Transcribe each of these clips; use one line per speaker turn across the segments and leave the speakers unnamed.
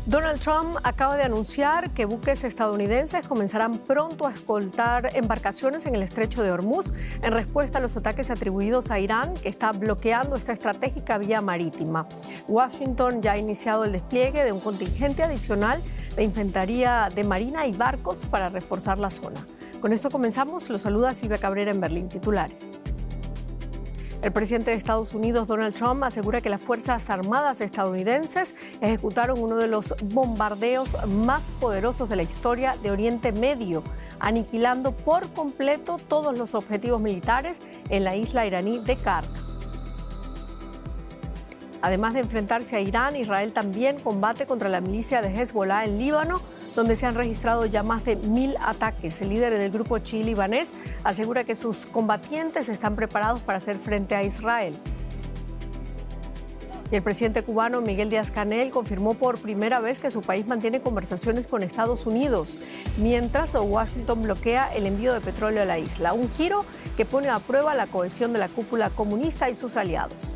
Donald Trump acaba de anunciar que buques estadounidenses comenzarán pronto a escoltar embarcaciones en el estrecho de Hormuz en respuesta a los ataques atribuidos a Irán, que está bloqueando esta estratégica vía marítima. Washington ya ha iniciado el despliegue de un contingente adicional de infantería de marina y barcos para reforzar la zona. Con esto comenzamos. Los saluda Silvia Cabrera en Berlín. Titulares. El presidente de Estados Unidos, Donald Trump, asegura que las Fuerzas Armadas estadounidenses ejecutaron uno de los bombardeos más poderosos de la historia de Oriente Medio, aniquilando por completo todos los objetivos militares en la isla iraní de Kark. Además de enfrentarse a Irán, Israel también combate contra la milicia de Hezbollah en Líbano, donde se han registrado ya más de 1.000 ataques. El líder del grupo chií libanés asegura que sus combatientes están preparados para hacer frente a Israel. Y el presidente cubano Miguel Díaz-Canel confirmó por primera vez que su país mantiene conversaciones con Estados Unidos, mientras Washington bloquea el envío de petróleo a la isla. Un giro que pone a prueba la cohesión de la cúpula comunista y sus aliados.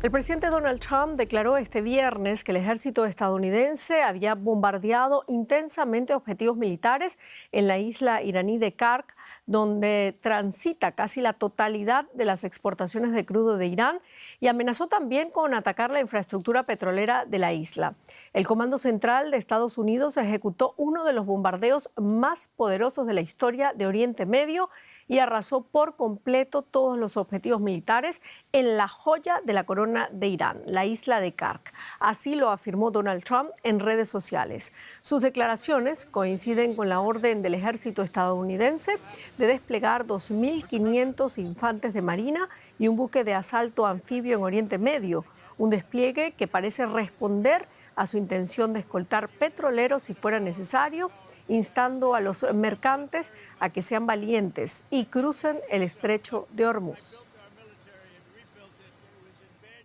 El presidente Donald Trump declaró este viernes que el ejército estadounidense había bombardeado intensamente objetivos militares en la isla iraní de Kark, donde transita casi la totalidad de las exportaciones de crudo de Irán, y amenazó también con atacar la infraestructura petrolera de la isla. El Comando Central de Estados Unidos ejecutó uno de los bombardeos más poderosos de la historia de Oriente Medio y arrasó por completo todos los objetivos militares en la joya de la corona de Irán, la isla de Kark. Así lo afirmó Donald Trump en redes sociales. Sus declaraciones coinciden con la orden del ejército estadounidense de desplegar 2.500 infantes de marina y un buque de asalto anfibio en Oriente Medio, un despliegue que parece responder a su intención de escoltar petroleros si fuera necesario, instando a los mercantes a que sean valientes y crucen el estrecho de Hormuz.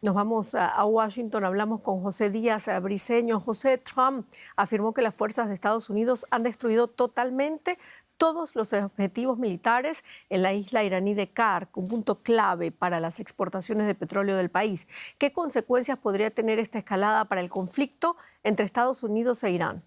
Nos vamos a Washington, hablamos con José Díaz Briceño. José, Trump afirmó que las fuerzas de Estados Unidos han destruido totalmente todos los objetivos militares en la isla iraní de Kark, un punto clave para las exportaciones de petróleo del país. ¿Qué consecuencias podría tener esta escalada para el conflicto entre Estados Unidos e Irán?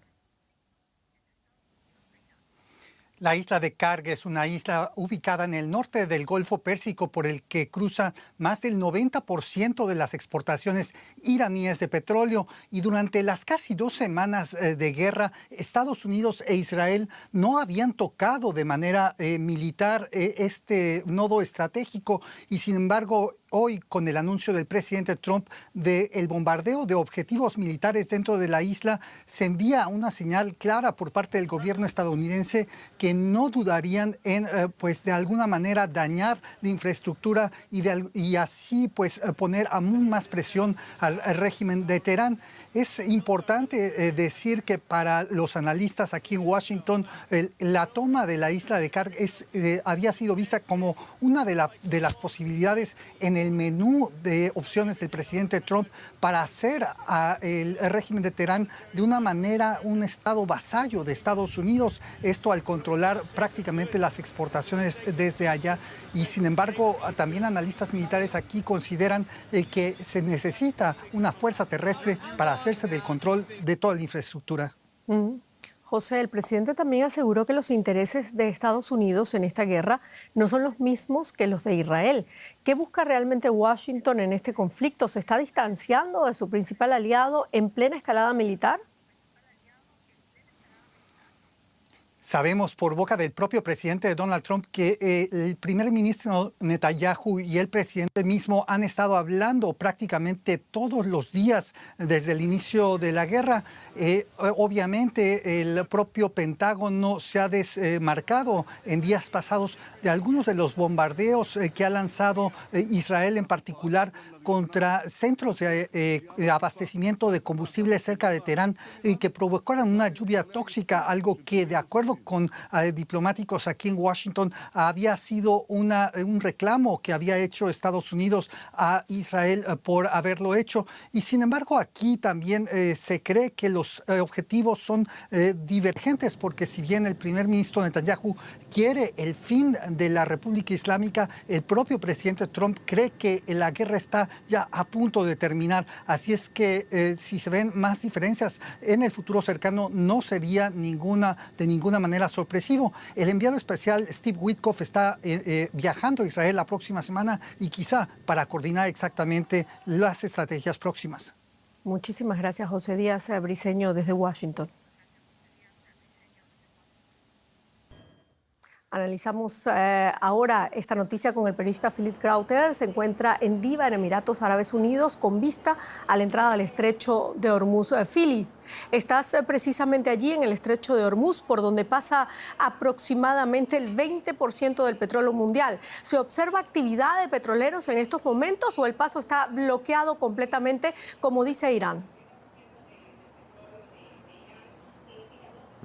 La isla de Kark es una isla ubicada en el norte del Golfo Pérsico por el que cruza más del 90% de las exportaciones iraníes de petróleo, y durante las casi 2 semanas de guerra, Estados Unidos e Israel no habían tocado de manera militar este nodo estratégico, y sin embargo hoy, con el anuncio del presidente Trump del bombardeo de objetivos militares dentro de la isla, se envía una señal clara por parte del gobierno estadounidense que no dudarían en, pues, de alguna manera dañar la infraestructura y así, pues, poner aún más presión al régimen de Teherán. Es importante decir que para los analistas aquí en Washington, la toma de la isla de Kark había sido vista como una de las posibilidades en el menú de opciones del presidente Trump para hacer al régimen de Teherán de una manera un estado vasallo de Estados Unidos, esto al controlar prácticamente las exportaciones desde allá. Y sin embargo, también analistas militares aquí consideran que se necesita una fuerza terrestre para hacerse del control de toda la infraestructura.
José, el presidente también aseguró que los intereses de Estados Unidos en esta guerra no son los mismos que los de Israel. ¿Qué busca realmente Washington en este conflicto? ¿Se está distanciando de su principal aliado en plena escalada militar?
Sabemos por boca del propio presidente Donald Trump que el primer ministro Netanyahu y el presidente mismo han estado hablando prácticamente todos los días desde el inicio de la guerra. Obviamente el propio Pentágono se ha desmarcado en días pasados de algunos de los bombardeos que ha lanzado Israel en particular contra centros de abastecimiento de combustible cerca de Teherán y que provocaron una lluvia tóxica, algo que de acuerdo con diplomáticos aquí en Washington había sido un reclamo que había hecho Estados Unidos a Israel por haberlo hecho. Y sin embargo aquí también se cree que los objetivos son divergentes, porque si bien el primer ministro Netanyahu quiere el fin de la República Islámica, el propio presidente Trump cree que la guerra está ya a punto de terminar. Así es que si se ven más diferencias en el futuro cercano, no sería de ninguna manera sorpresivo. El enviado especial Steve Witkoff está viajando a Israel la próxima semana y quizá para coordinar exactamente las estrategias próximas.
Muchísimas gracias, José Díaz Briceño, desde Washington. Analizamos ahora esta noticia con el periodista Philippe Krauter. Se encuentra en Diva, en Emiratos Árabes Unidos, con vista a la entrada al estrecho de Hormuz. Philly, estás precisamente allí en el estrecho de Hormuz, por donde pasa aproximadamente el 20% del petróleo mundial. ¿Se observa actividad de petroleros en estos momentos o el paso está bloqueado completamente, como dice Irán?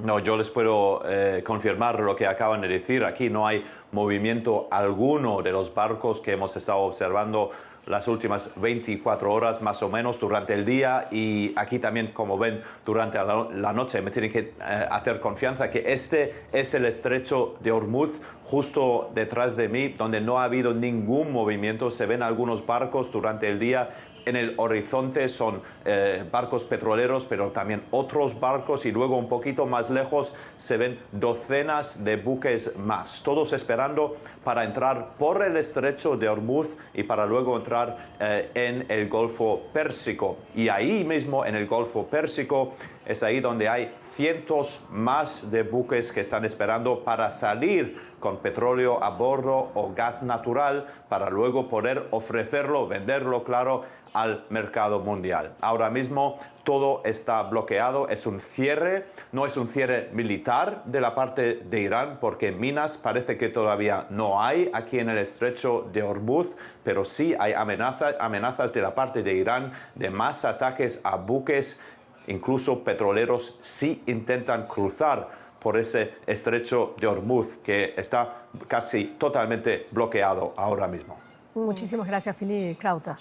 No, yo les puedo confirmar lo que acaban de decir. Aquí no hay movimiento alguno de los barcos que hemos estado observando las últimas 24 horas más o menos durante el día, y aquí también, como ven, durante la noche. Me tienen que hacer confianza que este es el estrecho de Hormuz, justo detrás de mí, donde no ha habido ningún movimiento. Se ven algunos barcos durante el día. En el horizonte son barcos petroleros, pero también otros barcos, y luego un poquito más lejos se ven docenas de buques más, todos esperando para entrar por el estrecho de Hormuz y para luego entrar en el Golfo Pérsico. Y ahí mismo, en el Golfo Pérsico, es ahí donde hay cientos más de buques que están esperando para salir con petróleo a bordo o gas natural para luego poder ofrecerlo, venderlo, claro, al mercado mundial. Ahora mismo todo está bloqueado, es un cierre, no es un cierre militar de la parte de Irán, porque minas parece que todavía no hay aquí en el estrecho de Hormuz, pero sí hay amenazas de la parte de Irán de más ataques a buques, incluso petroleros, si intentan cruzar por ese estrecho de Hormuz, que está casi totalmente bloqueado ahora mismo.
Muchísimas gracias, Philippe Krauter.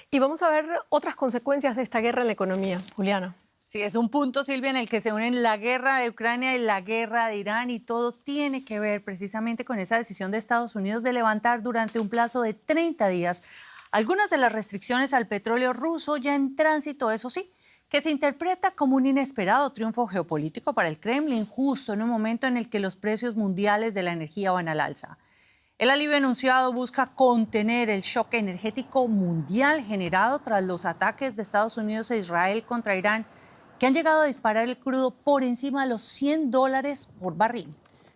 Y vamos a ver otras consecuencias de esta guerra en la economía. Juliana.
Sí, es un punto, Silvia, en el que se unen la guerra de Ucrania y la guerra de Irán, y todo tiene que ver precisamente con esa decisión de Estados Unidos de levantar durante un plazo de 30 días algunas de las restricciones al petróleo ruso ya en tránsito, eso sí, que se interpreta como un inesperado triunfo geopolítico para el Kremlin, justo en un momento en el que los precios mundiales de la energía van al alza. El alivio anunciado busca contener el shock energético mundial generado tras los ataques de Estados Unidos e Israel contra Irán, que han llegado a disparar el crudo por encima de los $100 por barril.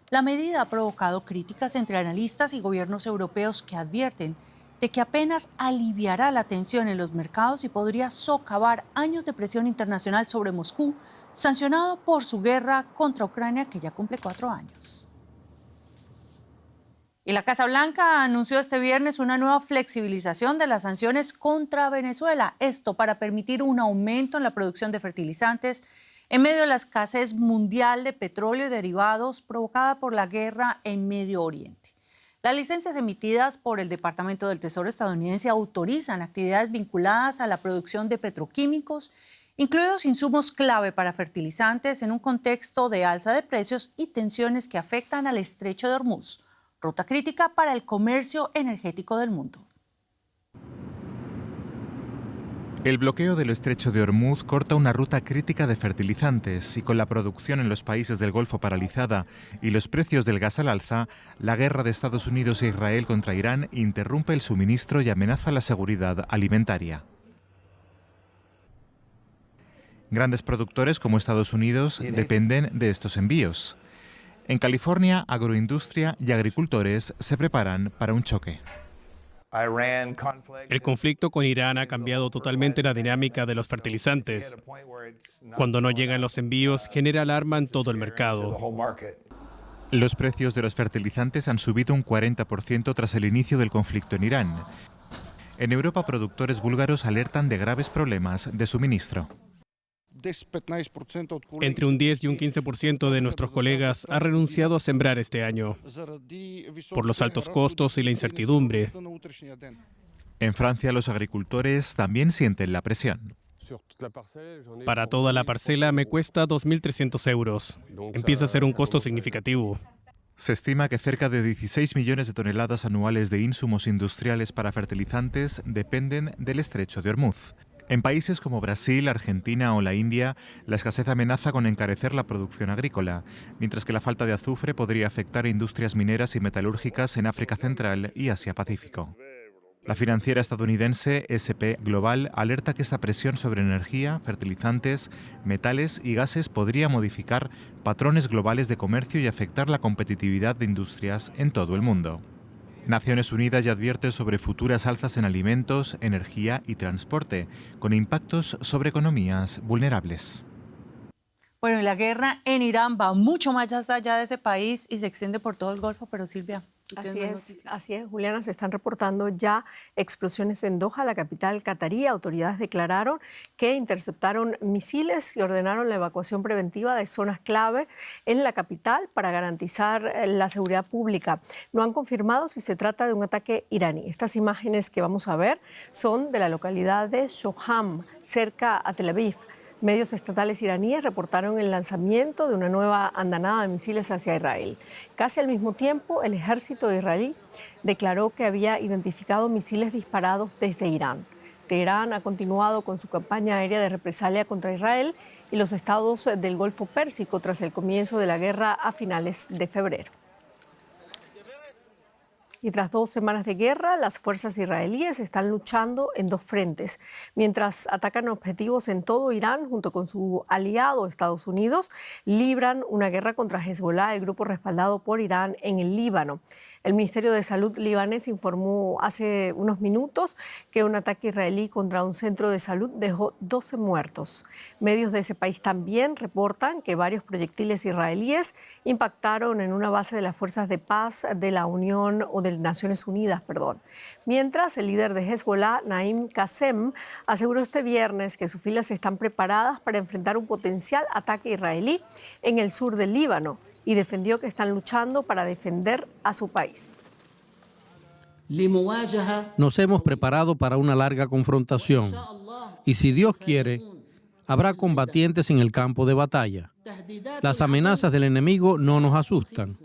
La medida ha provocado críticas entre analistas y gobiernos europeos que advierten de que apenas aliviará la tensión en los mercados y podría socavar años de presión internacional sobre Moscú, sancionado por su guerra contra Ucrania, que ya cumple 4 años. Y la Casa Blanca anunció este viernes una nueva flexibilización de las sanciones contra Venezuela. Esto para permitir un aumento en la producción de fertilizantes en medio de la escasez mundial de petróleo y derivados provocada por la guerra en Medio Oriente. Las licencias emitidas por el Departamento del Tesoro estadounidense autorizan actividades vinculadas a la producción de petroquímicos, incluidos insumos clave para fertilizantes, en un contexto de alza de precios y tensiones que afectan al estrecho de Hormuz, ruta crítica para el comercio energético del mundo.
El bloqueo del estrecho de Hormuz corta una ruta crítica de fertilizantes, y con la producción en los países del Golfo paralizada y los precios del gas al alza, la guerra de Estados Unidos e Israel contra Irán interrumpe el suministro y amenaza la seguridad alimentaria. Grandes productores como Estados Unidos dependen de estos envíos. En California, agroindustria y agricultores se preparan para un choque.
El conflicto con Irán ha cambiado totalmente la dinámica de los fertilizantes. Cuando no llegan los envíos, genera alarma en todo el mercado.
Los precios de los fertilizantes han subido un 40% tras el inicio del conflicto en Irán. En Europa, productores búlgaros alertan de graves problemas de suministro.
Entre un 10 y un 15% de nuestros colegas ha renunciado a sembrar este año por los altos costos y la incertidumbre.
En Francia, los agricultores también sienten la presión.
Para toda la parcela me cuesta 2.300 euros. Empieza a ser un costo significativo.
Se estima que cerca de 16 millones de toneladas anuales de insumos industriales para fertilizantes dependen del estrecho de Ormuz. En países como Brasil, Argentina o la India, la escasez amenaza con encarecer la producción agrícola, mientras que la falta de azufre podría afectar a industrias mineras y metalúrgicas en África Central y Asia-Pacífico. La financiera estadounidense SP Global alerta que esta presión sobre energía, fertilizantes, metales y gases podría modificar patrones globales de comercio y afectar la competitividad de industrias en todo el mundo. Naciones Unidas ya advierte sobre futuras alzas en alimentos, energía y transporte, con impactos sobre economías vulnerables.
Bueno, y la guerra en Irán va mucho más allá de ese país y se extiende por todo el Golfo, pero Silvia,
así es, Juliana, se están reportando ya explosiones en Doha, la capital catarí. Autoridades declararon que interceptaron misiles y ordenaron la evacuación preventiva de zonas clave en la capital para garantizar la seguridad pública. No han confirmado si se trata de un ataque iraní. Estas imágenes que vamos a ver son de la localidad de Shoham, cerca a Tel Aviv. Medios estatales iraníes reportaron el lanzamiento de una nueva andanada de misiles hacia Israel. Casi al mismo tiempo, el ejército israelí declaró que había identificado misiles disparados desde Irán. Teherán ha continuado con su campaña aérea de represalia contra Israel y los estados del Golfo Pérsico tras el comienzo de la guerra a finales de febrero. Y tras 2 semanas de guerra, las fuerzas israelíes están luchando en 2 frentes. Mientras atacan objetivos en todo Irán, junto con su aliado Estados Unidos, libran una guerra contra Hezbollah, el grupo respaldado por Irán en el Líbano. El Ministerio de Salud libanés informó hace unos minutos que un ataque israelí contra un centro de salud dejó 12 muertos. Medios de ese país también reportan que varios proyectiles israelíes impactaron en una base de las fuerzas de paz de la Unión o de Naciones Unidas, Mientras, el líder de Hezbollah, Naim Qassem, aseguró este viernes que sus filas están preparadas para enfrentar un potencial ataque israelí en el sur del Líbano y defendió que están luchando para defender a su país.
Nos hemos preparado para una larga confrontación y, si Dios quiere, habrá combatientes en el campo de batalla. Las amenazas del enemigo no nos asustan.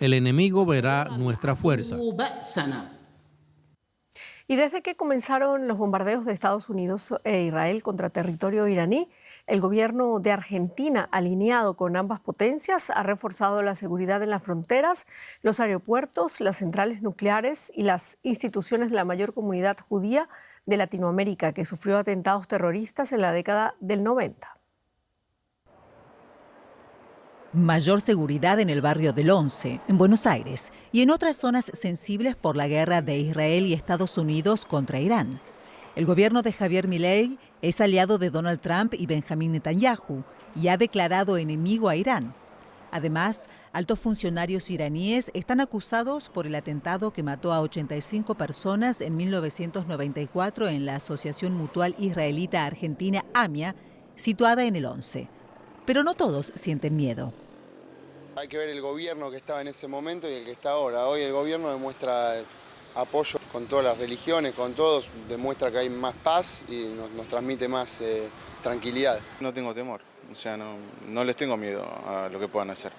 El enemigo verá nuestra fuerza.
Y desde que comenzaron los bombardeos de Estados Unidos e Israel contra territorio iraní, el gobierno de Argentina, alineado con ambas potencias, ha reforzado la seguridad en las fronteras, los aeropuertos, las centrales nucleares y las instituciones de la mayor comunidad judía de Latinoamérica, que sufrió atentados terroristas en la década del 90.
Mayor seguridad en el barrio del Once, en Buenos Aires, y en otras zonas sensibles por la guerra de Israel y Estados Unidos contra Irán. El gobierno de Javier Milei es aliado de Donald Trump y Benjamín Netanyahu y ha declarado enemigo a Irán. Además, altos funcionarios iraníes están acusados por el atentado que mató a 85 personas en 1994 en la Asociación Mutual Israelita Argentina AMIA, situada en el Once. Pero no todos sienten miedo.
Hay que ver el gobierno que estaba en ese momento y el que está ahora. Hoy el gobierno demuestra apoyo con todas las religiones, con todos, demuestra que hay más paz y nos transmite más tranquilidad.
No tengo temor, o sea, no les tengo miedo a lo que puedan hacer.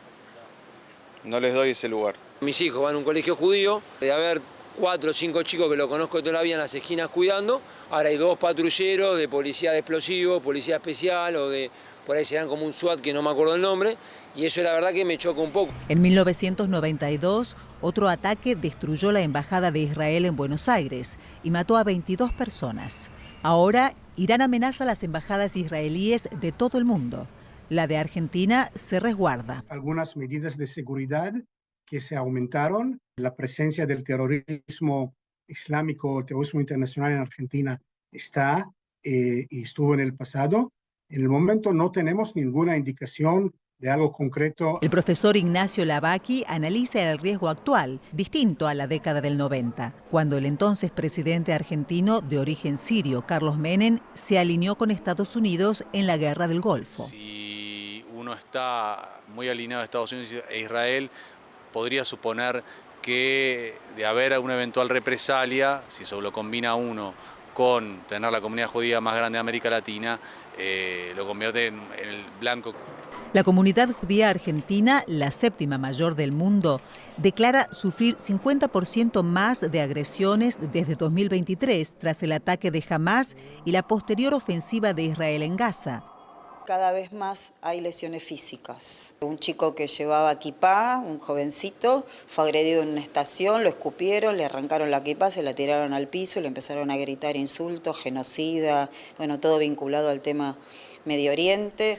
No les doy ese lugar.
Mis hijos van a un colegio judío, de haber 4 o 5 chicos que lo conozco toda la vida en las esquinas cuidando, ahora hay 2 patrulleros de policía de explosivos, policía especial o de... por ahí serán como un SWAT que no me acuerdo el nombre, y eso la verdad que me choca un poco.
En 1992, otro ataque destruyó la embajada de Israel en Buenos Aires y mató a 22 personas. Ahora, Irán amenaza las embajadas israelíes de todo el mundo. La de Argentina se resguarda.
Algunas medidas de seguridad que se aumentaron, la presencia del terrorismo islámico, terrorismo internacional en Argentina está y estuvo en el pasado. En el momento no tenemos ninguna indicación de algo concreto.
El profesor Ignacio Lavaki analiza el riesgo actual, distinto a la década del 90, cuando el entonces presidente argentino de origen sirio, Carlos Menem, se alineó con Estados Unidos en la Guerra del Golfo.
Si uno está muy alineado a Estados Unidos e Israel, podría suponer que de haber una eventual represalia, si eso lo combina uno con tener la comunidad judía más grande de América Latina, lo convierte en el blanco.
La comunidad judía argentina, la séptima mayor del mundo, declara sufrir 50% más de agresiones desde 2023 tras el ataque de Hamás y la posterior ofensiva de Israel en Gaza.
Cada vez más hay lesiones físicas. Un chico que llevaba kipá, un jovencito, fue agredido en una estación, lo escupieron, le arrancaron la kipá, se la tiraron al piso y le empezaron a gritar insultos, genocida, bueno, todo vinculado al tema Medio Oriente.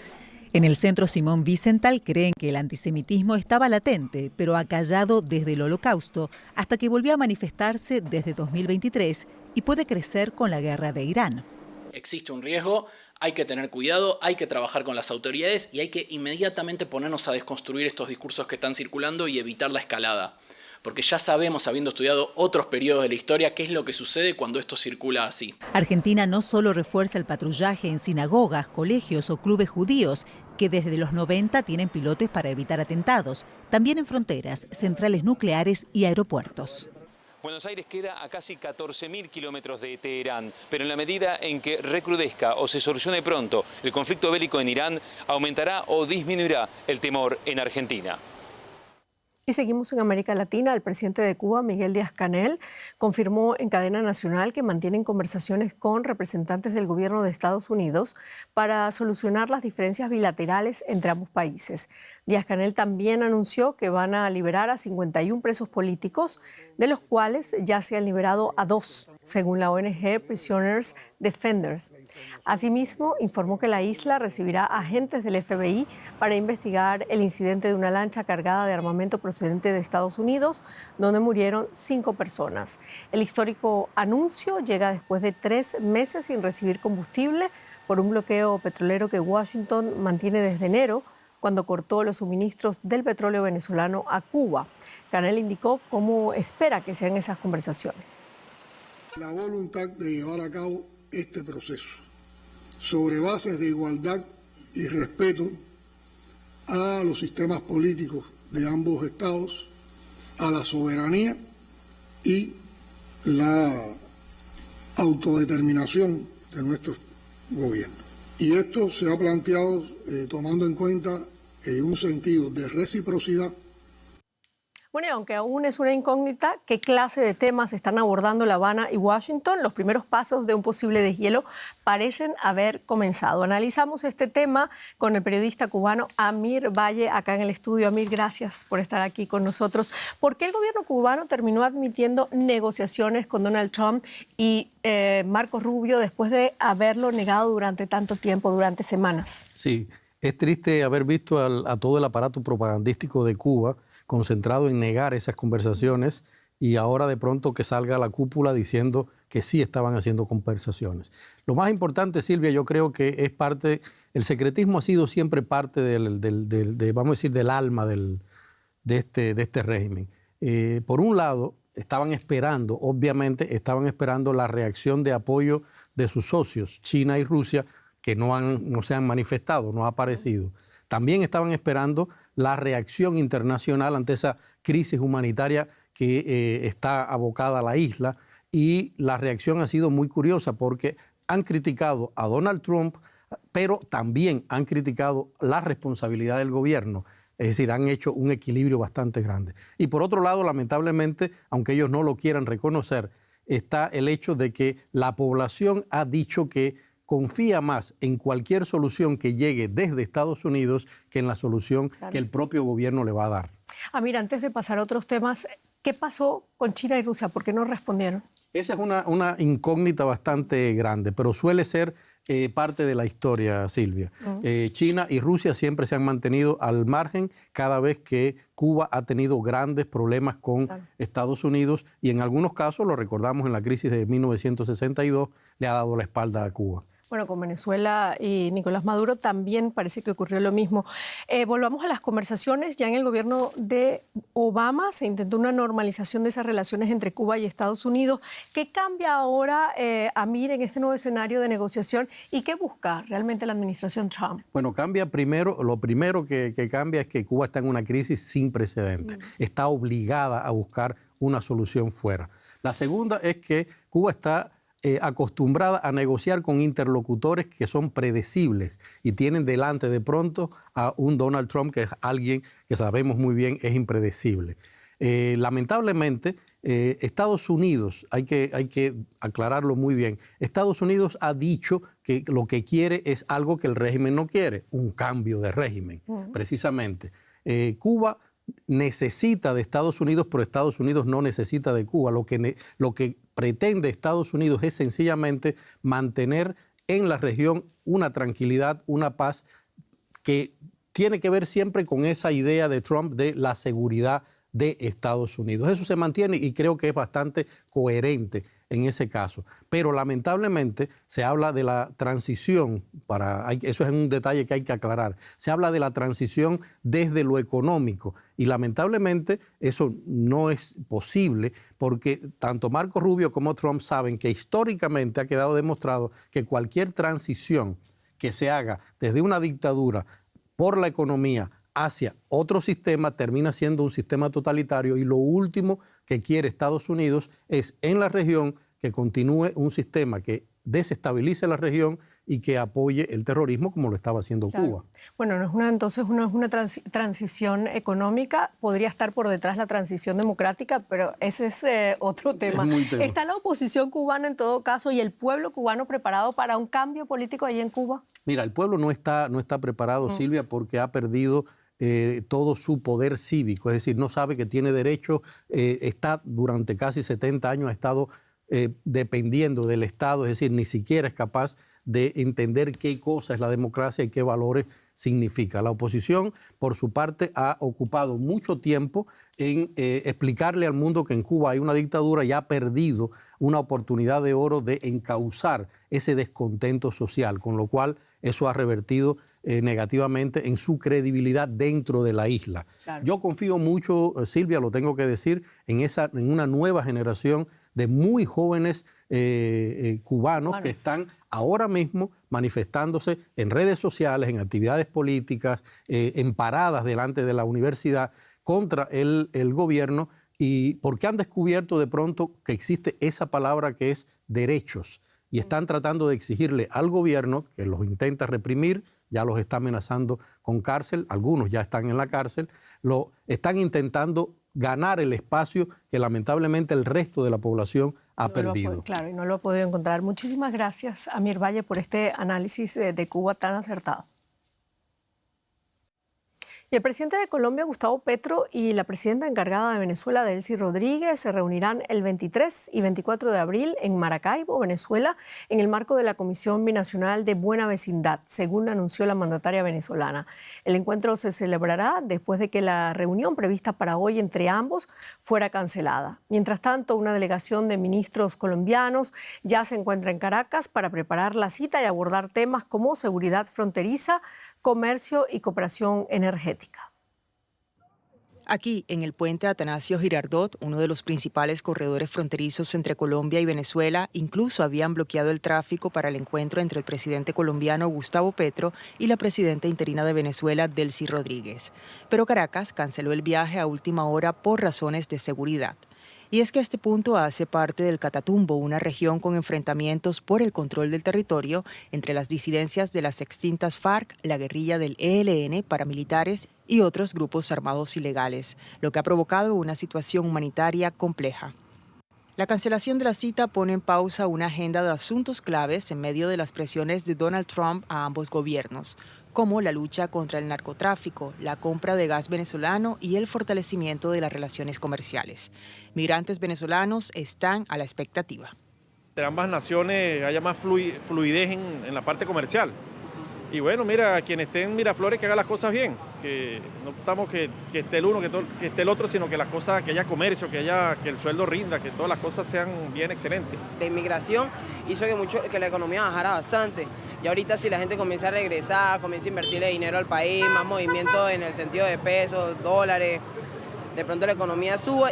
En el Centro Simón Wiesenthal creen que el antisemitismo estaba latente, pero acallado desde el Holocausto, hasta que volvió a manifestarse desde 2023 y puede crecer con la guerra de Irán.
Existe un riesgo, hay que tener cuidado, hay que trabajar con las autoridades y hay que inmediatamente ponernos a desconstruir estos discursos que están circulando y evitar la escalada. Porque ya sabemos, habiendo estudiado otros periodos de la historia, qué es lo que sucede cuando esto circula así.
Argentina no solo refuerza el patrullaje en sinagogas, colegios o clubes judíos, que desde los 90 tienen pilotos para evitar atentados, también en fronteras, centrales nucleares y aeropuertos.
Buenos Aires queda a casi 14.000 kilómetros de Teherán, pero en la medida en que recrudezca o se solucione pronto el conflicto bélico en Irán, aumentará o disminuirá el temor en Argentina.
Y seguimos en América Latina. El presidente de Cuba, Miguel Díaz-Canel, confirmó en cadena nacional que mantienen conversaciones con representantes del gobierno de Estados Unidos para solucionar las diferencias bilaterales entre ambos países. Díaz-Canel también anunció que van a liberar a 51 presos políticos, de los cuales ya se han liberado a 2, según la ONG Prisoners Defenders. Asimismo, informó que la isla recibirá agentes del FBI para investigar el incidente de una lancha cargada de armamento procedente de Estados Unidos, donde murieron 5 personas. El histórico anuncio llega después de 3 meses sin recibir combustible por un bloqueo petrolero que Washington mantiene desde enero, cuando cortó los suministros del petróleo venezolano a Cuba. Canel indicó cómo espera que sean esas conversaciones.
La voluntad de llevar a cabo este proceso sobre bases de igualdad y respeto a los sistemas políticos de ambos estados, a la soberanía y la autodeterminación de nuestros gobiernos. Y esto se ha planteado tomando en cuenta un sentido de reciprocidad.
Bueno, y aunque aún es una incógnita qué clase de temas están abordando La Habana y Washington, los primeros pasos de un posible deshielo parecen haber comenzado. Analizamos este tema con el periodista cubano Amir Valle, acá en el estudio. Amir, gracias por estar aquí con nosotros. ¿Por qué el gobierno cubano terminó admitiendo negociaciones con Donald Trump y Marco Rubio después de haberlo negado durante tanto tiempo, durante semanas?
Sí, es triste haber visto a todo el aparato propagandístico de Cuba concentrado en negar esas conversaciones y ahora de pronto que salga la cúpula diciendo que sí estaban haciendo conversaciones. Lo más importante, Silvia, yo creo que es parte, el secretismo ha sido siempre parte vamos a decir, del alma de este régimen. Por un lado, obviamente estaban esperando la reacción de apoyo de sus socios, China y Rusia, que no se han manifestado, no ha aparecido. También estaban esperando la reacción internacional ante esa crisis humanitaria que está abocada a la isla, y la reacción ha sido muy curiosa porque han criticado a Donald Trump, pero también han criticado la responsabilidad del gobierno. Es decir, han hecho un equilibrio bastante grande. Y por otro lado, lamentablemente, aunque ellos no lo quieran reconocer, está el hecho de que la población ha dicho que confía más en cualquier solución que llegue desde Estados Unidos que en la solución que el propio gobierno le va a dar.
Mira, antes de pasar a otros temas, ¿qué pasó con China y Rusia? ¿Por qué no respondieron?
Esa es una incógnita bastante grande, pero suele ser parte de la historia, Silvia. China y Rusia siempre se han mantenido al margen cada vez que Cuba ha tenido grandes problemas con Estados Unidos, y en algunos casos, lo recordamos en la crisis de 1962, le ha dado la espalda a Cuba.
Bueno, con Venezuela y Nicolás Maduro también parece que ocurrió lo mismo. Volvamos a las conversaciones. Ya en el gobierno de Obama se intentó una normalización de esas relaciones entre Cuba y Estados Unidos. ¿Qué cambia ahora, Amir, en este nuevo escenario de negociación y qué busca realmente la administración Trump?
Bueno, lo primero que cambia es que Cuba está en una crisis sin precedentes. Está obligada a buscar una solución fuera. La segunda es que Cuba está acostumbrada a negociar con interlocutores que son predecibles y tienen delante de pronto a un Donald Trump que es alguien que sabemos muy bien es impredecible. Lamentablemente, Estados Unidos, hay que aclararlo muy bien, Estados Unidos ha dicho que lo que quiere es algo que el régimen no quiere, un cambio de régimen, precisamente. Cuba necesita de Estados Unidos, pero Estados Unidos no necesita de Cuba. Lo que pretende Estados Unidos es sencillamente mantener en la región una tranquilidad, una paz que tiene que ver siempre con esa idea de Trump de la seguridad de Estados Unidos. Eso se mantiene y creo que es bastante coherente en ese caso. Pero lamentablemente se habla de la transición, eso es un detalle que hay que aclarar, se habla de la transición desde lo económico y lamentablemente eso no es posible porque tanto Marco Rubio como Trump saben que históricamente ha quedado demostrado que cualquier transición que se haga desde una dictadura por la economía hacia otro sistema termina siendo un sistema totalitario y lo último que quiere Estados Unidos es en la región que continúe un sistema que desestabilice la región y que apoye el terrorismo como lo estaba haciendo Cuba.
Bueno, entonces no es una transición económica, podría estar por detrás la transición democrática, pero ese es otro tema. ¿Está la oposición cubana en todo caso y el pueblo cubano preparado para un cambio político allí en Cuba?
Mira, el pueblo no está preparado, Silvia, porque ha perdido todo su poder cívico, es decir, no sabe que tiene derecho, está durante casi 70 años, ha estado dependiendo del Estado, es decir, ni siquiera es capaz de entender qué cosa es la democracia y qué valores significa. La oposición, por su parte, ha ocupado mucho tiempo en explicarle al mundo que en Cuba hay una dictadura y ha perdido una oportunidad de oro de encauzar ese descontento social, con lo cual eso ha revertido negativamente en su credibilidad dentro de la isla. Claro. Yo confío mucho, Silvia, lo tengo que decir, en una nueva generación de muy jóvenes cubanos que están ahora mismo manifestándose en redes sociales, en actividades políticas, en paradas delante de la universidad contra el gobierno y porque han descubierto de pronto que existe esa palabra que es derechos y están tratando de exigirle al gobierno que los intenta reprimir, ya los está amenazando con cárcel, algunos ya están en la cárcel, lo están intentando ganar el espacio que lamentablemente el resto de la población ha perdido.
Claro, y no lo ha podido encontrar. Muchísimas gracias, Amir Valle, por este análisis de Cuba tan acertado. Y el presidente de Colombia, Gustavo Petro, y la presidenta encargada de Venezuela, Delcy Rodríguez, se reunirán el 23 y 24 de abril en Maracaibo, Venezuela, en el marco de la Comisión Binacional de Buena Vecindad, según anunció la mandataria venezolana. El encuentro se celebrará después de que la reunión prevista para hoy entre ambos fuera cancelada. Mientras tanto, una delegación de ministros colombianos ya se encuentra en Caracas para preparar la cita y abordar temas como seguridad fronteriza, comercio y cooperación energética.
Aquí, en el puente Atanasio Girardot, uno de los principales corredores fronterizos entre Colombia y Venezuela, incluso habían bloqueado el tráfico para el encuentro entre el presidente colombiano Gustavo Petro y la presidenta interina de Venezuela, Delcy Rodríguez. Pero Caracas canceló el viaje a última hora por razones de seguridad. Y es que este punto hace parte del Catatumbo, una región con enfrentamientos por el control del territorio entre las disidencias de las extintas FARC, la guerrilla del ELN, paramilitares y otros grupos armados ilegales, lo que ha provocado una situación humanitaria compleja. La cancelación de la cita pone en pausa una agenda de asuntos claves en medio de las presiones de Donald Trump a ambos gobiernos, como la lucha contra el narcotráfico, la compra de gas venezolano y el fortalecimiento de las relaciones comerciales. Migrantes venezolanos están a la expectativa.
De ambas naciones haya más fluidez en la parte comercial. Y bueno, mira, a quien esté en Miraflores que haga las cosas bien, que no estamos que esté el uno, que esté el otro, sino que las cosas, que haya comercio, que el sueldo rinda, que todas las cosas sean bien excelentes.
La inmigración hizo que la economía bajara bastante. Y ahorita si la gente comienza a regresar, comienza a invertirle dinero al país, más movimiento en el sentido de pesos, dólares, de pronto la economía suba.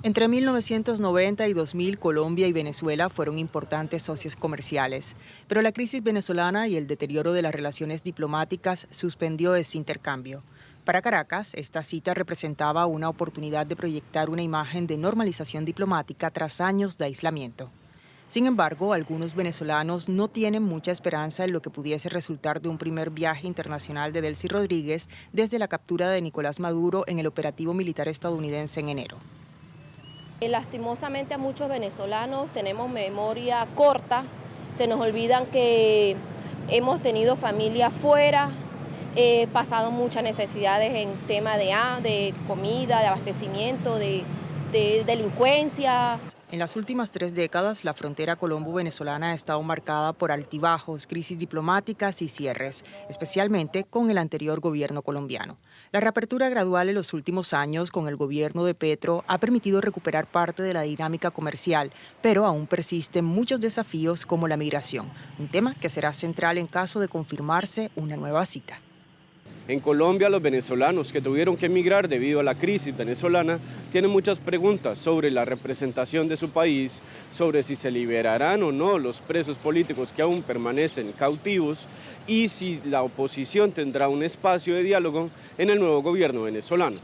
Entre 1990 y 2000, Colombia y Venezuela fueron importantes socios comerciales, pero la crisis venezolana y el deterioro de las relaciones diplomáticas suspendió ese intercambio. Para Caracas, esta cita representaba una oportunidad de proyectar una imagen de normalización diplomática tras años de aislamiento. Sin embargo, algunos venezolanos no tienen mucha esperanza en lo que pudiese resultar de un primer viaje internacional de Delcy Rodríguez desde la captura de Nicolás Maduro en el operativo militar estadounidense en enero.
Lastimosamente a muchos venezolanos tenemos memoria corta, se nos olvidan que hemos tenido familia fuera, pasado muchas necesidades en tema de comida, de abastecimiento, de delincuencia.
En las últimas 3 décadas, la frontera colombo-venezolana ha estado marcada por altibajos, crisis diplomáticas y cierres, especialmente con el anterior gobierno colombiano. La reapertura gradual en los últimos años con el gobierno de Petro ha permitido recuperar parte de la dinámica comercial, pero aún persisten muchos desafíos como la migración, un tema que será central en caso de confirmarse una nueva cita.
En Colombia, los venezolanos que tuvieron que emigrar debido a la crisis venezolana tienen muchas preguntas sobre la representación de su país, sobre si se liberarán o no los presos políticos que aún permanecen cautivos y si la oposición tendrá un espacio de diálogo en el nuevo gobierno venezolano.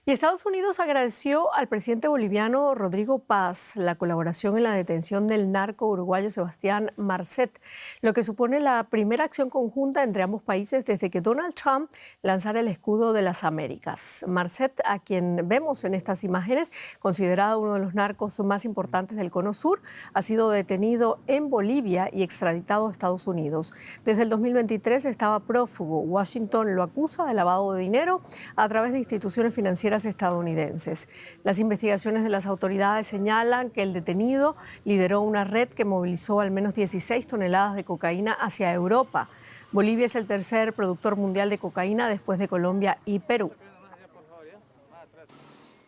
Y Estados Unidos agradeció al presidente boliviano Rodrigo Paz la colaboración en la detención del narco uruguayo Sebastián Marcet, lo que supone la primera acción conjunta entre ambos países desde que Donald Trump lanzara el escudo de las Américas. Marcet, a quien vemos en estas imágenes, considerado uno de los narcos más importantes del Cono Sur, ha sido detenido en Bolivia y extraditado a Estados Unidos. Desde el 2023 estaba prófugo. Washington lo acusa de lavado de dinero a través de instituciones financieras estadounidenses. Las investigaciones de las autoridades señalan que el detenido lideró una red que movilizó al menos 16 toneladas de cocaína hacia Europa. Bolivia es el tercer productor mundial de cocaína después de Colombia y Perú.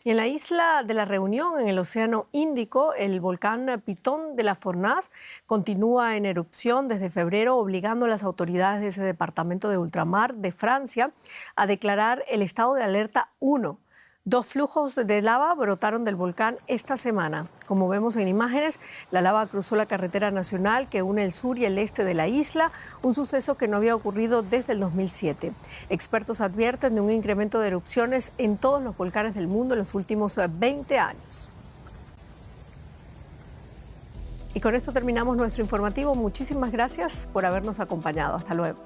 Y en la isla de la Reunión, en el Océano Índico, el volcán Pitón de la Fornaz continúa en erupción desde febrero, obligando a las autoridades de ese departamento de ultramar de Francia a declarar el estado de alerta 1. 2 flujos de lava brotaron del volcán esta semana. Como vemos en imágenes, la lava cruzó la carretera nacional que une el sur y el este de la isla, un suceso que no había ocurrido desde el 2007. Expertos advierten de un incremento de erupciones en todos los volcanes del mundo en los últimos 20 años. Y con esto terminamos nuestro informativo. Muchísimas gracias por habernos acompañado. Hasta luego.